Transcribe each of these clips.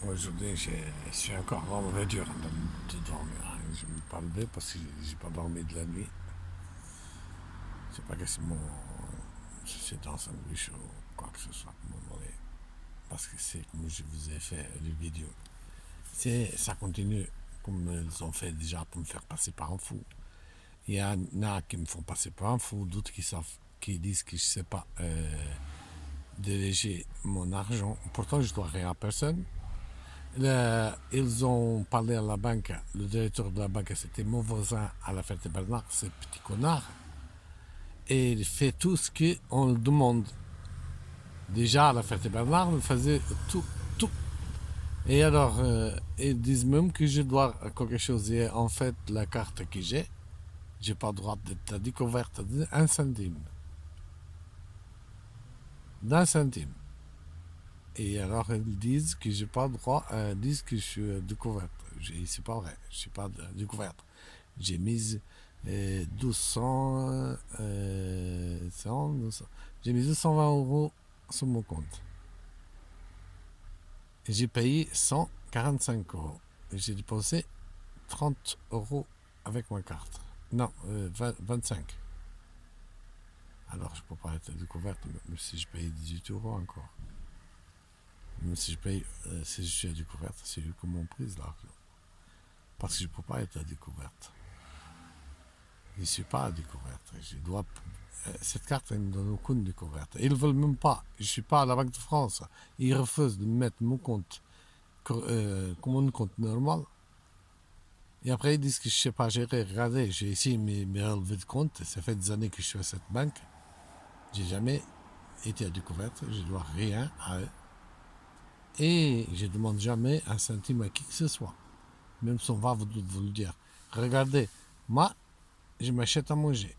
Aujourd'hui, je suis encore dans le dur de dormir. Je me parle bien parce que j'ai pas dormi de la nuit. Je sais pas que c'est mon. Si c'est dans un sandwich ou quoi que ce soit. Parce que c'est comme je vous ai fait les vidéos. Ça continue comme ils ont fait déjà pour me faire passer par un fou. Il y en a qui me font passer par un fou, d'autres qui disent que je sais pas déléger mon argent. Pourtant, je dois rien à personne. Ils ont parlé à la banque, le directeur de la banque, c'était mon voisin à la fête de Bernard, ce petit connard, et il fait tout ce qu'on le demande. Déjà à la fête de Bernard, il faisait tout, tout. Et alors, ils disent même que je dois quelque chose. Et en fait, la carte que j'ai pas le droit d'être découverte d'un centime. D'un centime. Et alors, ils disent que j'ai pas le droit, disent que je suis découverte. C'est pas vrai, je suis pas découverte. J'ai mis 1200, 100, 200. J'ai mis 220 euros sur mon compte. Et j'ai payé 145 euros. Et j'ai dépensé 30 euros avec ma carte. Non, 25. Alors je peux pas être découverte, même si je paye 18 euros encore. Même si je paye, si je suis à découverte, c'est eux qui m'ont prise l'argent. Parce que je peux pas être à découverte. Je ne suis pas à découverte. Cette carte, elle me donne aucune découverte. Ils ne veulent même pas. Je ne suis pas à la Banque de France. Ils refusent de mettre mon compte comme un compte normal. Et après, ils disent que je ne sais pas gérer. Regardez, j'ai ici mes relevés de compte. Ça fait des années que je suis à cette banque. J'ai jamais été à découverte. Je ne dois rien à eux. Et je ne demande jamais un centime à qui que ce soit. Même si on va vous le dire. Regardez, moi, je m'achète à manger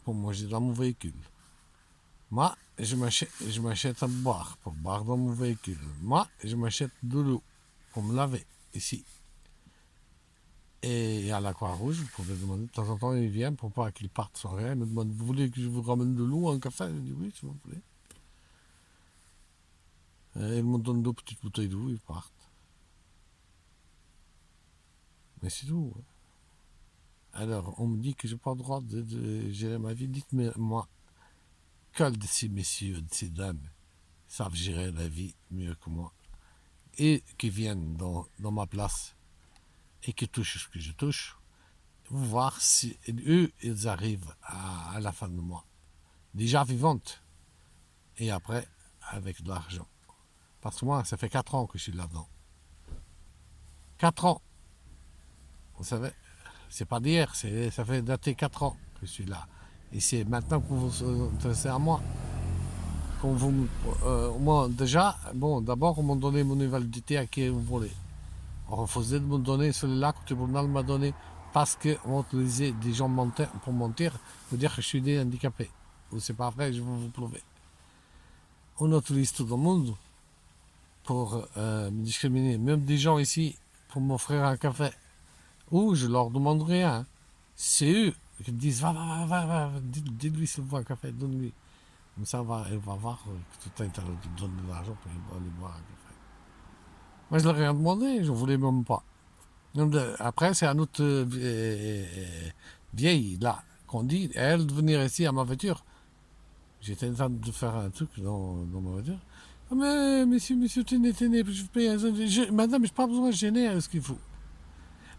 pour manger dans mon véhicule. Moi, je m'achète à boire pour boire dans mon véhicule. Moi, je m'achète de l'eau pour me laver ici. Et à la Croix-Rouge, vous pouvez demander, de temps en temps, il vient pour pas qu'il parte sans rien. Il me demande, vous voulez que je vous ramène de l'eau, un café? Je dis oui, si vous voulez. Et ils me donnent deux petites bouteilles d'eau, ils partent. Mais c'est tout. Alors, on me dit que je n'ai pas le droit de gérer ma vie. Dites-moi, quels de ces messieurs, de ces dames, savent gérer la vie mieux que moi et qui viennent dans ma place et qui touchent ce que je touche, voir si eux, ils arrivent à la fin de mois, déjà vivantes, et après, avec de l'argent. Parce que moi, ça fait 4 ans que je suis là-dedans. 4 ans, vous savez, c'est pas d'hier, ça fait dater 4 ans que je suis là. Et c'est maintenant que vous vous intéressez à moi. Moi, déjà, bon, d'abord, on m'a donné mon invalidité à qui vous voulez. On refusait de me donner celui-là que le tribunal m'a donné parce qu'on utilisait des gens pour mentir, pour dire que je suis né handicapé. Ou c'est pas vrai, je vais vous prouver. On utilise tout le monde pour me discriminer. Même des gens ici pour m'offrir un café. Ou je leur demande rien. C'est eux qui me disent va, dis-lui s'il veut un café, donne-lui. Comme ça, elle va voir que tu as intérêt de donner de l'argent pour aller boire un café. Moi, je ne l'ai rien demandé, je ne voulais même pas. Après, c'est un autre vieille, là, qu'on dit, elle, de venir ici à ma voiture. J'étais en train de faire un truc dans ma voiture. Ah, mais monsieur, tenez, je paye madame, je n'ai pas besoin de gêner ce qu'il faut.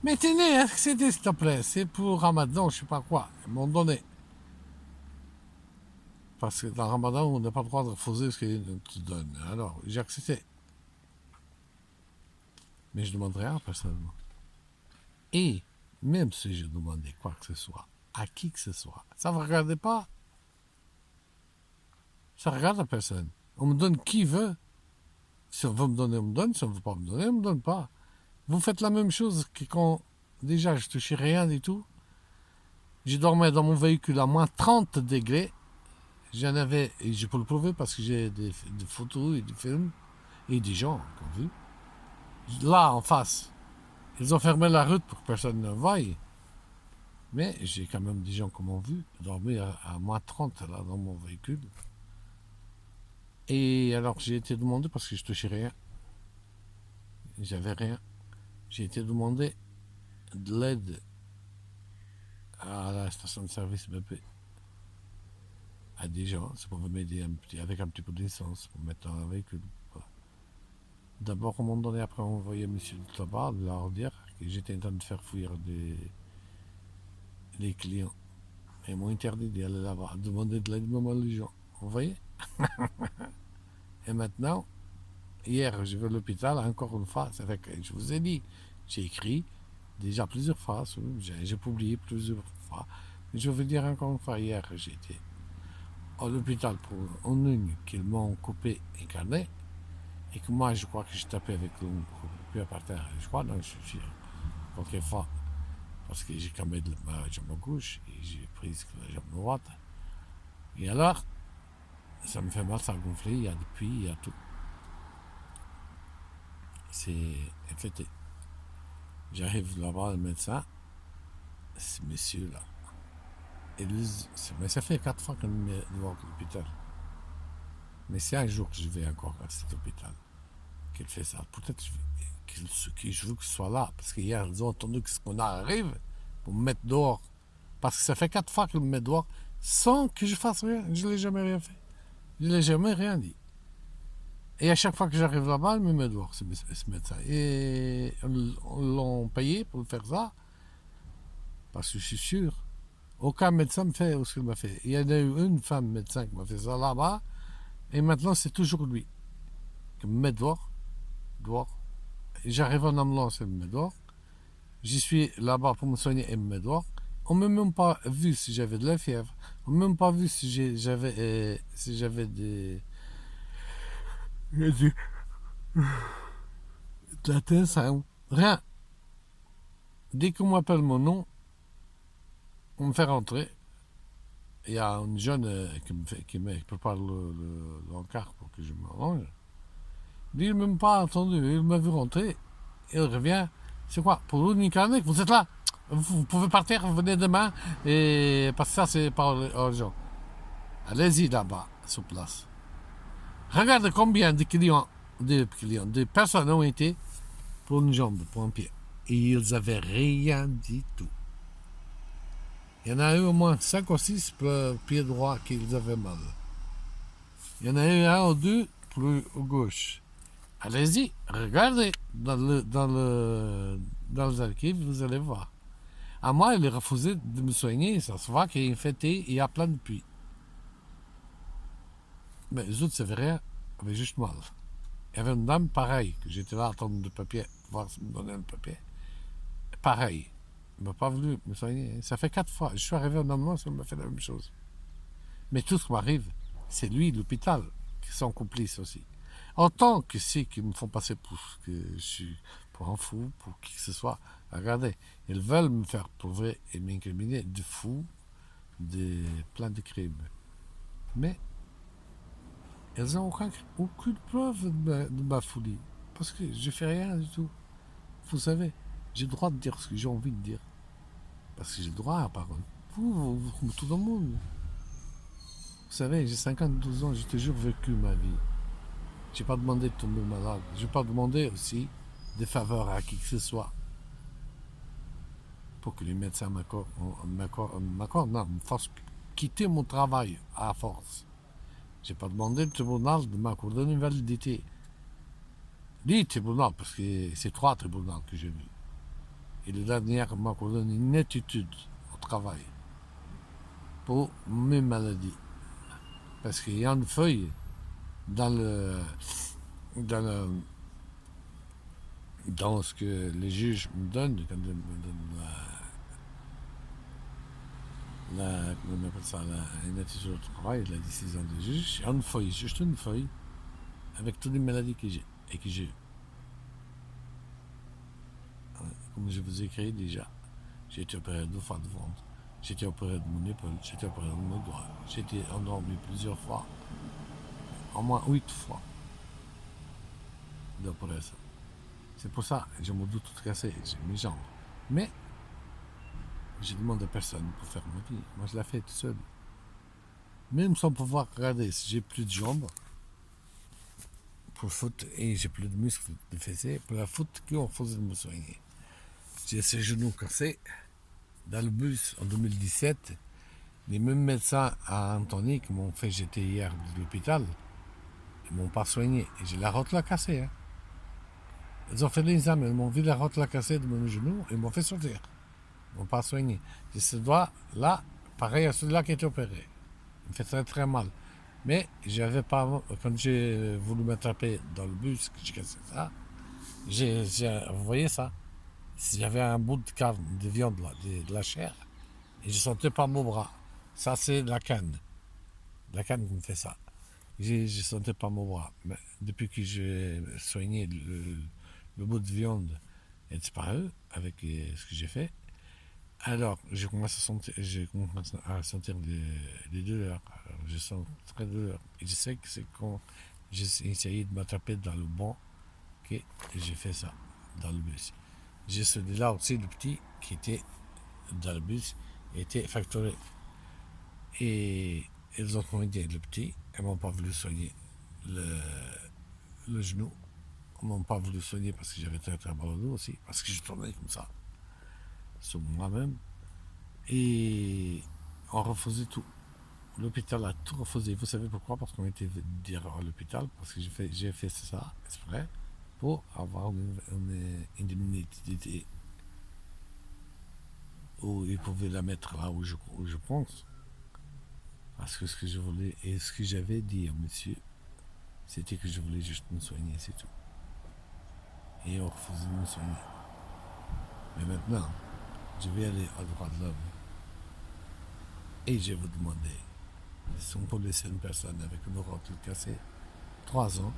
Mais tenez, accédez, s'il te plaît, c'est pour Ramadan, je sais pas quoi. Ils m'ont donné. Parce que dans Ramadan, on n'a pas le droit de refuser ce qu'ils te donnent. Alors, j'ai accepté. Mais je ne demande rien personnellement. Et même si je demandais quoi que ce soit, à qui que ce soit, ça ne me regardait pas. Ça regarde la personne. On me donne qui veut. Si on veut me donner, on me donne. Si on ne veut pas me donner, on ne me donne pas. Vous faites la même chose que quand déjà je touchais rien du tout. Je dormais dans mon véhicule à moins 30 degrés. J'en avais, et je peux le prouver parce que j'ai des photos et des films et des gens qui ont vu. Là, en face, ils ont fermé la route pour que personne ne voie. Mais j'ai quand même des gens qui m'ont vu dormir à moins 30 là, dans mon véhicule. Et alors j'ai été demandé parce que je touchais rien. j'avais rien. J'ai été demander de l'aide à la station de service BP, à des gens, ça pouvait m'aider avec un petit peu d'essence pour mettre dans un véhicule. Voilà. D'abord, à un moment donné, après, on envoyé monsieur de là-bas, de leur dire que j'étais en train de faire fuir les clients. Et ils m'ont interdit d'aller là-bas, demander de l'aide même aux gens. Vous voyez? Et maintenant, hier, je vais à l'hôpital, encore une fois, c'est vrai que je vous ai dit, j'ai écrit déjà plusieurs fois, j'ai publié plusieurs fois. Mais je veux dire encore une fois, hier, j'ai été à l'hôpital pour une ligne qu'ils m'ont coupé et carnet, et que moi, je crois que j'ai tapé avec l'ongle coupé par terre. Je crois, non, je suis sûr, quelques fois, parce que j'ai camé de ma jambe gauche et j'ai pris la jambe droite. Et alors, ça me fait mal, ça a gonflé, il y a depuis, il y a tout. C'est infecté. J'arrive là-bas, le médecin, ce monsieur-là. Mais ça fait 4 fois qu'on me voit à l'hôpital. Mais c'est un jour que je vais encore à cet hôpital qu'elle fait ça. Peut-être que je veux que ce soit là. Parce qu'hier, ils ont entendu que ce qu'on arrive pour me mettre dehors. Parce que ça fait 4 fois qu'elle me met dehors sans que je fasse rien. Je ne l'ai jamais rien fait. Je ne l'ai jamais rien dit. Et à chaque fois que j'arrive là-bas, elle me met dehors, ce médecin. Et on l'a payé pour faire ça. Parce que je suis sûr. Aucun médecin me fait ce qu'il m'a fait. Il y en a eu une femme médecin qui m'a fait ça là-bas. Et maintenant, c'est toujours lui qui me met dehors. Et j'arrive en ambulance, elle me met dehors. J'y suis là-bas pour me soigner, elle me met dehors. On ne m'a même pas vu si j'avais de la fièvre. On ne m'a même pas vu si j'avais de la tension. Rien. Dès qu'on m'appelle mon nom, on me fait rentrer. Il y a une jeune qui me prépare l'encart pour que je me range. Lui, il ne m'a pas entendu. Il m'a vu rentrer. Il revient. C'est quoi? Pour l'unicarnique, vous êtes là? Vous pouvez partir, vous venez demain. Et parce que ça, c'est pas urgent. Allez-y là-bas, sur place. Regardez combien de personnes ont été pour une jambe, pour un pied. Et ils n'avaient rien dit tout. Il y en a eu au moins 5 ou 6 pieds droits qu'ils avaient mal. Il y en a eu un ou deux plus au gauche. Allez-y, regardez dans les archives, vous allez voir. À moi, il a refusé de me soigner, ça se voit qu'il est infecté, il y a plein de puits. Mais les autres, ça avait rien, avaient juste mal. Il y avait une dame pareille, que j'étais là à attendre le papier, voir si me donnait le papier. Pareil. Il ne m'a pas voulu me soigner. Ça fait 4 fois. Je suis arrivé en ambulance, il m'a fait la même chose. Mais tout ce qui m'arrive, c'est lui, l'hôpital, qui sont complices aussi. Autant que ceux qui me font passer pour un fou, pour qui que ce soit. Regardez, ils veulent me faire prouver et m'incriminer de fou, de plein de crimes. Mais elles n'ont aucune preuve de ma folie. Parce que je fais rien du tout. Vous savez, j'ai le droit de dire ce que j'ai envie de dire. Parce que j'ai le droit à la parole. Vous, comme tout le monde. Vous savez, j'ai 52 ans, j'ai toujours vécu ma vie. J'ai pas demandé de tomber malade. J'ai pas demandé aussi des faveurs à qui que ce soit. Pour que les médecins me fassent quitter mon travail à force. J'ai pas demandé le tribunal de m'accorder une validité. Les tribunaux, parce que c'est 3 tribunaux que j'ai vus. Et le dernier m'a accordé une attitude au travail pour mes maladies. Parce qu'il y a une feuille dans ce que les juges me donnent, quand ils me donnent comment on appelle ça, une attitude au travail, la décision des juges, il y a une feuille, juste une feuille, avec toutes les maladies que j'ai et que j'ai eues. Comme je vous ai écrit déjà, j'ai été opéré 2 fois de ventre, j'ai été opéré de mon épaule, j'ai été opéré de mon doigt, j'ai été endormi plusieurs fois, au moins 8 fois d'opération. C'est pour ça que j'ai mon dos tout cassé, j'ai mes jambes. Mais je demande à personne pour faire ma vie. Moi, je la fais tout seul. Même sans pouvoir regarder si j'ai plus de jambes, pour le foot et j'ai plus de muscles de fessiers. Pour le foot, qui ont refusé de me soigner. J'ai ces genoux cassés dans le bus en 2017. Les mêmes médecins à Antony qui m'ont fait jeter hier de l'hôpital, ils m'ont pas soigné. Et j'ai la rotule cassée. Hein. Ils ont fait l'examen, ils m'ont vu la rotule cassée de mon genou et ils m'ont fait sortir. Ils m'ont pas soigné. J'ai ce doigt là, pareil à celui-là qui a été opéré. Il me fait très très mal. Mais j'avais pas, quand j'ai voulu m'attraper dans le bus, que j'ai cassé ça, vous voyez ça? J'avais un bout de carne, de viande là, de la chair, et je sentais pas mon bras. Ça c'est la canne. La canne qui me fait ça. Je sentais pas mon bras. Mais depuis que j'ai soigné le bout de viande est disparu avec ce que j'ai fait, alors j'ai commencé à sentir des douleurs. Alors, je sens très douleur. Et je sais que c'est quand j'ai essayé de m'attraper dans le banc que j'ai fait ça, dans le bus. J'ai celui-là aussi, le petit, qui était dans le bus, était facturé. Et ils ont soigné le petit, ils m'ont pas voulu soigner le genou. Ils m'ont pas voulu soigner parce que j'avais très très mal au dos aussi, parce que je tournais comme ça, sur moi-même. Et on refusait tout. L'hôpital a tout refusé. Vous savez pourquoi? Parce qu'on était dire à l'hôpital, parce que j'ai fait ça exprès pour avoir une indemnité où ils pouvaient la mettre là où je pense. Parce que ce que je voulais et ce que j'avais dit à monsieur, c'était que je voulais juste me soigner, c'est tout. Et on refusait de me soigner. Mais maintenant, je vais aller au droit de l'homme et je vais vous demander, si on peut laisser une personne avec une rotule cassée, 3 ans,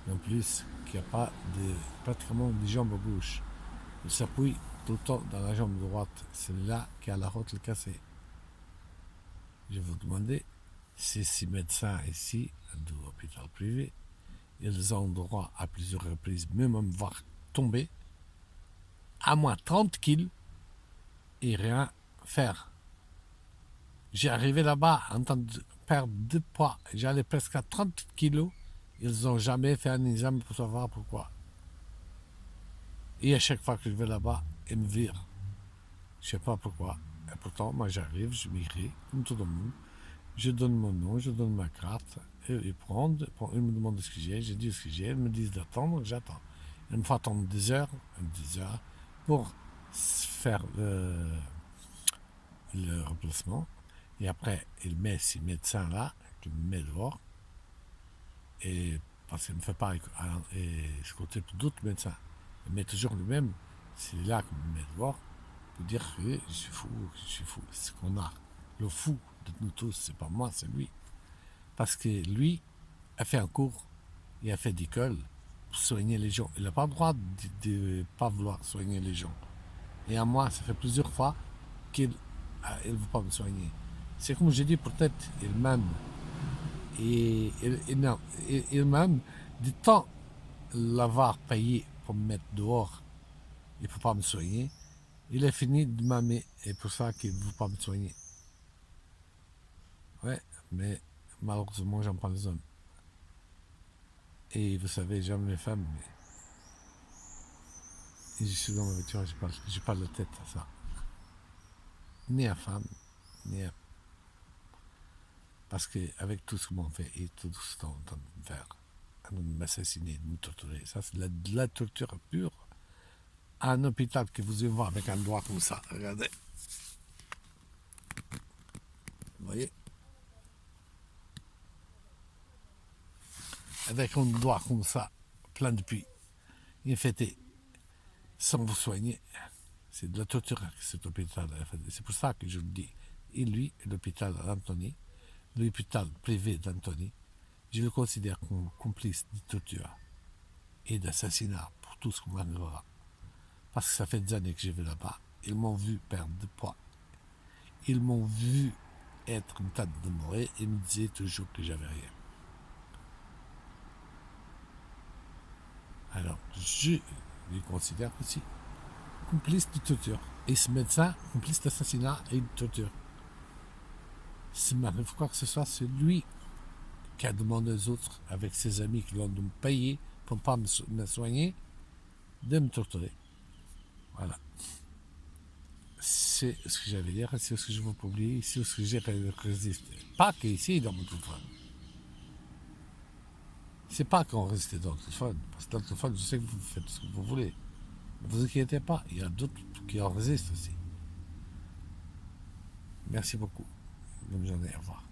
et en plus, qui n'a pas pratiquement des jambes gauche. Il s'appuie tout le temps dans la jambe droite, celui-là qui a la rotule cassée. Je vais vous demander si ces médecins ici, de l'hôpital privé, ils ont droit à plusieurs reprises, même à me voir tomber, à moins 30 kilos, et rien faire. J'ai arrivé là-bas en train de perdre de poids, j'allais presque à 30 kilos, ils n'ont jamais fait un examen pour savoir pourquoi. Et à chaque fois que je vais là-bas, ils me virent. Je ne sais pas pourquoi. Et pourtant, moi j'arrive, je m'écris, comme tout le monde. Je donne mon nom, je donne ma carte. Ils me demandent ce que j'ai dis ce que j'ai, ils me disent d'attendre, j'attends. Ils me font attendre 2 heures, pour faire le remplacement. Et après, il met ces médecins-là, qui me met dehors. Et parce qu'il ne me fait pas écouter pour d'autres médecins. Il met toujours le même. C'est là qu'il me met dehors pour dire que je suis fou. C'est ce qu'on a. Le fou de nous tous, c'est pas moi, c'est lui. Parce que lui a fait un cours, il a fait d'école pour soigner les gens. Il n'a pas le droit de ne pas vouloir soigner les gens. Et à moi, ça fait plusieurs fois qu'il ne veut pas me soigner. C'est comme j'ai dit, peut-être il m'aime. Et il m'aime du temps l'avoir payé pour me mettre dehors et pour ne pas me soigner. Il a fini de m'aimer et pour ça qu'il ne veut pas me soigner. Ouais, mais malheureusement, j'aime pas les hommes. Et vous savez, j'aime les femmes, mais et je suis dans ma voiture, j'ai pas la tête à ça. Ni à femme, ni à... Parce qu'avec tout ce qu'ils m'ont fait et tout ce qu'ils sont en train de me faire, de m'assassiner, de me torturer, ça c'est de la torture pure. À un hôpital qui vous y voit avec un doigt comme ça, regardez. Vous voyez? Avec un doigt comme ça, plein de puits, infecté, sans vous soigner. C'est de la torture cet hôpital. C'est pour ça que je le dis. Et lui, l'hôpital d'Antony, l'hôpital privé d'Antony, je le considère comme complice de torture et d'assassinat pour tout ce qu'on m'arrivera. Parce que ça fait des années que je vais là-bas. Ils m'ont vu perdre de poids. Ils m'ont vu être une tête de mourir et me disaient toujours que j'avais rien. Alors, je les considère aussi complice de torture. Et ce médecin, complice d'assassinat et de torture. S'il m'arrive quoi que ce soit, c'est lui qui a demandé aux autres, avec ses amis qui l'ont payé pour ne pas me soigner, de me torturer. Voilà. C'est ce que j'avais à dire, c'est ce que je veux publier, c'est ce que j'ai résisté. Pas qu'ici, dans mon téléphone. C'est pas qu'on résiste dans le téléphone, parce que dans le téléphone, je sais que vous faites ce que vous voulez. Ne vous inquiétez pas, il y a d'autres qui en résistent aussi. Merci beaucoup. Bonne journée, au revoir.